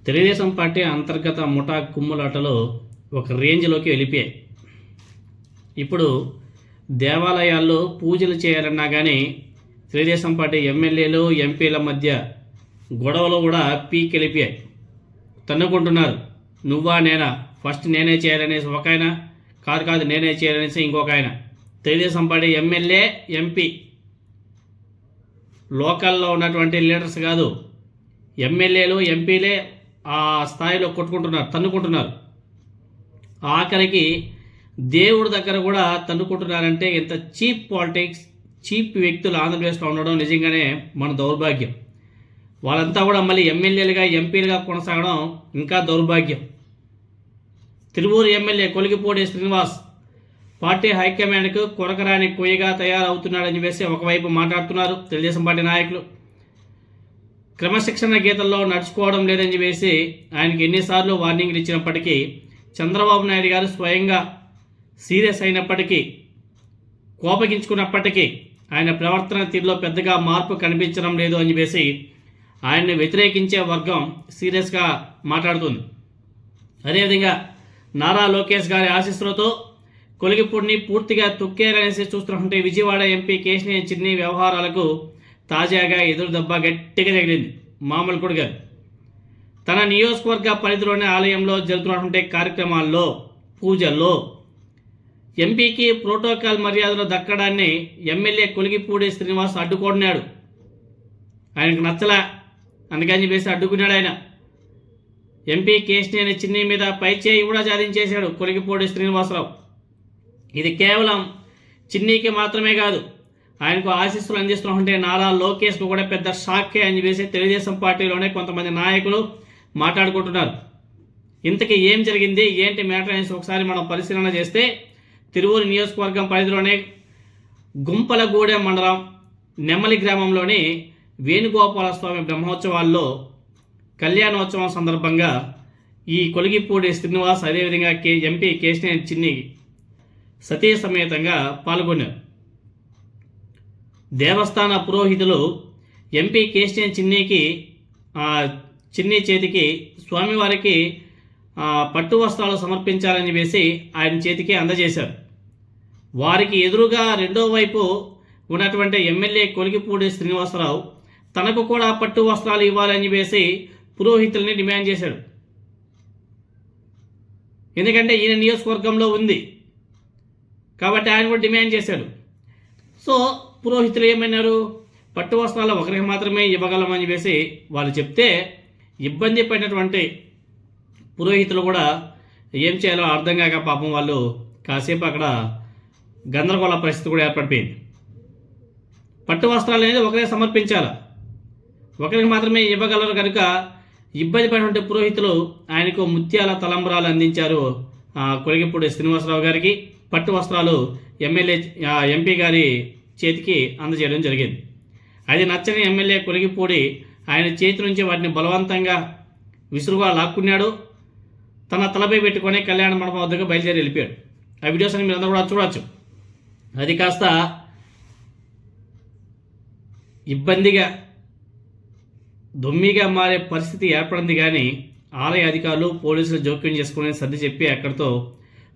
Telugu Desam party అంతర్గత ముఠా కుమ్ములాటలు ఒక రేంజ్లోకి వెళ్ళిపోయాయి. ఇప్పుడు దేవాలయాల్లో పూజలు చేయాలన్నా కానీ తెలుగుదేశం పార్టీ ఎమ్మెల్యేలు ఎంపీల మధ్య గొడవలు కూడా పీక్ వెళ్ళిపోయాయి. తన్నుకుంటున్నారు. నువ్వా నేనా, ఫస్ట్ నేనే చేయాలనేసి ఒక ఆయన, కాదు నేనే చేయాలనేసి ఇంకొక ఆయన. తెలుగుదేశం పార్టీ ఎమ్మెల్యే ఎంపీ లోకల్లో ఉన్నటువంటి లీడర్స్ కాదు, ఎమ్మెల్యేలు ఎంపీలే ఆ స్థాయిలో కొట్టుకుంటున్నారు, తన్నుకుంటున్నారు. ఆఖరికి దేవుడి దగ్గర కూడా తన్నుకుంటున్నారంటే ఇంత చీప్ పాలిటిక్స్, చీప్ వ్యక్తులు ఆంధ్రప్రదేశ్లో ఉండడం నిజంగానే మన దౌర్భాగ్యం. వాళ్ళంతా కూడా మళ్ళీ ఎమ్మెల్యేలుగా ఎంపీలుగా కొనసాగడం ఇంకా దౌర్భాగ్యం. తిరువూరు ఎమ్మెల్యే కొలిగిపూడి శ్రీనివాస్ పార్టీ హైకమాండ్కు కొరకరాని కొయ్యగా తయారవుతున్నాడని చెప్పేసి ఒకవైపు మాట్లాడుతున్నారు తెలుగుదేశం పార్టీ నాయకులు. క్రమశిక్షణ గీతల్లో నడుచుకోవడం లేదని చెప్పేసి ఆయనకి ఎన్నిసార్లు వార్నింగ్లు ఇచ్చినప్పటికీ చంద్రబాబు నాయుడు గారు స్వయంగా సీరియస్ అయినప్పటికీ, కోపగించుకున్నప్పటికీ ఆయన ప్రవర్తన తీరులో పెద్దగా మార్పు కనిపించడం లేదు అని చెప్పేసి ఆయన్ని వ్యతిరేకించే వర్గం సీరియస్గా మాట్లాడుతుంది. అదేవిధంగా నారా లోకేష్ గారి ఆశీస్సులతో కొలిగిపూడిని పూర్తిగా తొక్కేరనేసి చూస్తుంటే విజయవాడ ఎంపీ కేశినేని చిన్ని వ్యవహారాలకు తాజాగా ఎదురు దెబ్బ గట్టిగా తగిలింది. మామూలు కూడా గారు తన నియోజకవర్గ పరిధిలోని ఆలయంలో జరుగుతున్నటువంటి కార్యక్రమాల్లో, పూజల్లో ఎంపీకి ప్రోటోకాల్ మర్యాదలు దక్కడాన్ని ఎమ్మెల్యే కొలిగిపూడి శ్రీనివాస్ అడ్డుకోన్నాడు. ఆయనకు నచ్చలా, అందుకని చెప్పేసి అడ్డుకున్నాడు. ఆయన ఎంపీ కేశినేని చిన్ని మీద పైచేయి కూడా సాధించేశాడు కొలిగిపూడి శ్రీనివాసరావు. ఇది కేవలం చిన్నీకి మాత్రమే కాదు, ఆయనకు ఆశీస్సులు అందిస్తున్నటువంటి నారా లోకేష్కు కూడా పెద్ద షాకే అని చెప్పేసి తెలుగుదేశం పార్టీలోనే కొంతమంది నాయకులు మాట్లాడుకుంటున్నారు. ఇంతకీ ఏం జరిగింది, ఏంటి మ్యాటర్ అనేసి ఒకసారి మనం పరిశీలన చేస్తే తిరువూరు నియోజకవర్గం పరిధిలోనే గుంపలగూడెం మండలం నెమ్మలి గ్రామంలోని వేణుగోపాలస్వామి బ్రహ్మోత్సవాల్లో కళ్యాణోత్సవం సందర్భంగా ఈ కొలిగిపూడి శ్రీనివాస్ అదేవిధంగా ఎంపీ కేశినేని చిన్ని సతీ సమేతంగా పాల్గొన్నారు. దేవస్థాన పురోహితులు ఎంపీ కేశినేని చిన్ని చేతికి స్వామివారికి పట్టు వస్త్రాలు సమర్పించాలని చెప్పేసి ఆయన చేతికి అందజేశారు. వారికి ఎదురుగా రెండో వైపు ఉన్నటువంటి ఎమ్మెల్యే కొలిగిపూడి శ్రీనివాసరావు తనకు కూడా పట్టు వస్త్రాలు ఇవ్వాలని చెప్పేసి పురోహితుల్ని డిమాండ్ చేశాడు. ఎందుకంటే ఈయన నియోజకవర్గంలో ఉంది కాబట్టి ఆయన కూడా డిమాండ్ చేశాడు. సో పురోహితులు ఏమన్నారు, పట్టు వస్త్రాలు ఒకరికి మాత్రమే ఇవ్వగలమని చెప్పేసి వాళ్ళు చెప్తే ఇబ్బంది పడినటువంటి పురోహితులు కూడా ఏం చేయాలో అర్థం కాక పాపం వాళ్ళు కాసేపు అక్కడ గందరగోళ పరిస్థితి కూడా ఏర్పడిపోయింది. పట్టు వస్త్రాలు అనేది ఒకరే సమర్పించాలి, ఒకరికి మాత్రమే ఇవ్వగలరు కనుక ఇబ్బంది పడినటువంటి పురోహితులు ఆయనకు ముత్యాల తలంబరాలు అందించారు కొలిగిపూడి శ్రీనివాసరావు గారికి. పట్టు వస్త్రాలు ఎంపీ గారి చేతికి అందజేయడం జరిగింది. అది నచ్చని ఎమ్మెల్యే కొలిగిపూడి ఆయన చేతి నుంచి వాటిని బలవంతంగా విసురుగా లాక్కున్నాడు. తన తలపై పెట్టుకొని కళ్యాణ మండపం వద్దకు బయలుదేరి వెళ్ళిపోయాడు. ఆ వీడియోస్ అని మీరందరూ కూడా చూడవచ్చు. అది కాస్త ఇబ్బందిగా దొమ్మిగా మారే పరిస్థితి ఏర్పడింది. కానీ ఆలయ అధికారులు పోలీసులు జోక్యం చేసుకుని సర్ది చెప్పి అక్కడితో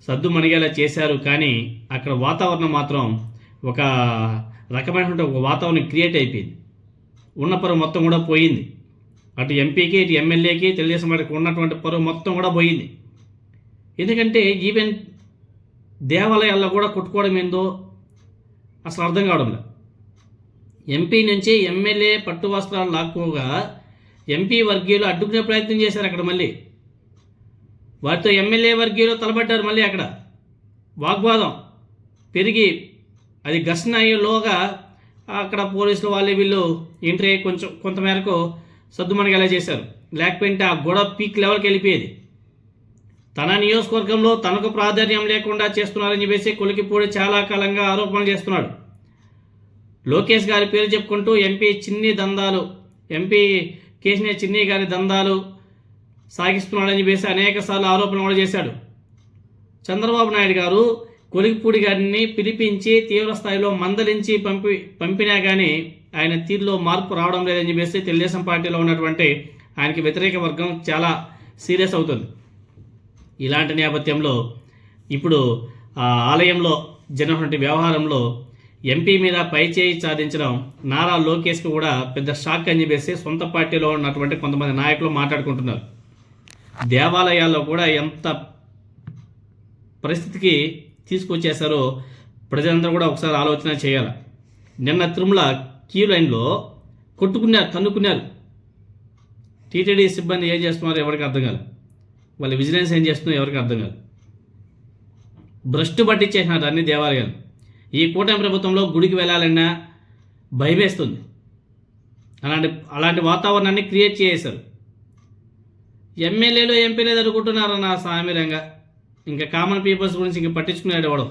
సద్దు మణిగేలా చేశారు. కానీ అక్కడ వాతావరణం మాత్రం ఒక రకమైనటువంటి ఒక వాతావరణం క్రియేట్ అయిపోయింది. ఉన్న పరువు మొత్తం కూడా పోయింది. అటు ఎంపీకి ఇటు ఎమ్మెల్యేకి తెలుగుదేశం పార్టీకి ఉన్నటువంటి పరువు మొత్తం కూడా పోయింది. ఎందుకంటే ఈవెన్ దేవాలయాల్లో కూడా కొట్టుకోవడం ఏందో అసలు అర్థం కావడం లేదు. ఎంపీ నుంచి ఎమ్మెల్యే పట్టు వస్త్రాలు లాక్కోగా ఎంపీ వర్గీయులు అడ్డుకునే ప్రయత్నం చేశారు. అక్కడ మళ్ళీ వారితో ఎమ్మెల్యే వర్గీయులు తలబడ్డారు. మళ్ళీ అక్కడ వాగ్వాదం పెరిగి అది ఘర్షణ అయ్యేలోగా అక్కడ పోలీసులు వాళ్ళు వీళ్ళు ఎంట్రీ కొంతమేరకు సద్దుమణిగేలా చేశారు. లేకపోతే ఆ గొడవ పీక్ లెవెల్కి వెళ్ళిపోయేది. తన నియోజకవర్గంలో తనకు ప్రాధాన్యం లేకుండా చేస్తున్నారని చెప్పేసి కొలిగిపూడి చాలా కాలంగా ఆరోపణలు చేస్తున్నాడు. లోకేష్ గారి పేరు చెప్పుకుంటూ ఎంపీ కేశినేని చిన్ని గారి దందాలు సాగిస్తున్నాడని చెప్పేసి అనేక సార్లు ఆరోపణలు కూడా చేశాడు. చంద్రబాబు నాయుడు గారు కొలిగిపూడి గారిని పిలిపించి తీవ్ర స్థాయిలో మందలించి పంపినా కానీ ఆయన తీరులో మార్పు రావడం లేదని చెప్పేసి తెలుగుదేశం పార్టీలో ఉన్నటువంటి ఆయనకి వ్యతిరేక వర్గం చాలా సీరియస్ అవుతుంది. ఇలాంటి నేపథ్యంలో ఇప్పుడు ఆ ఆలయంలో జరిగినటువంటి వ్యవహారంలో ఎంపీ మీద పైచేయి సాధించడం నారా లోకేష్కి కూడా పెద్ద షాక్ అని చెప్పేసి సొంత పార్టీలో ఉన్నటువంటి కొంతమంది నాయకులు మాట్లాడుకుంటున్నారు. దేవాలయాల్లో కూడా ఎంత పరిస్థితికి తీసుకొచ్చేసారో ప్రజలందరూ కూడా ఒకసారి ఆలోచన చేయాలి. నిన్న తిరుమల క్యూ లైన్లో కొట్టుకున్నారు, తన్నుకున్నారు. టీటీడీ సిబ్బంది ఏం చేస్తున్నారో ఎవరికి అర్థం కాదు, వాళ్ళ విజిలెన్స్ ఏం చేస్తున్నారో ఎవరికి అర్థం కాదు. భ్రష్టు పట్టించేసినారు అన్ని దేవాలయాలు. ఈ కూటమి ప్రభుత్వంలో గుడికి వెళ్ళాలన్నా భయమేస్తుంది. అలాంటి వాతావరణాన్ని క్రియేట్ చేశారు. ఎమ్మెల్యేలు ఎంపీలు ఎదుర్కొంటున్నారన్న సామిరంగా. ఇంకా కామన్ పీపుల్స్ గురించి ఇంక పట్టించుకునేవాడు ఎవడో.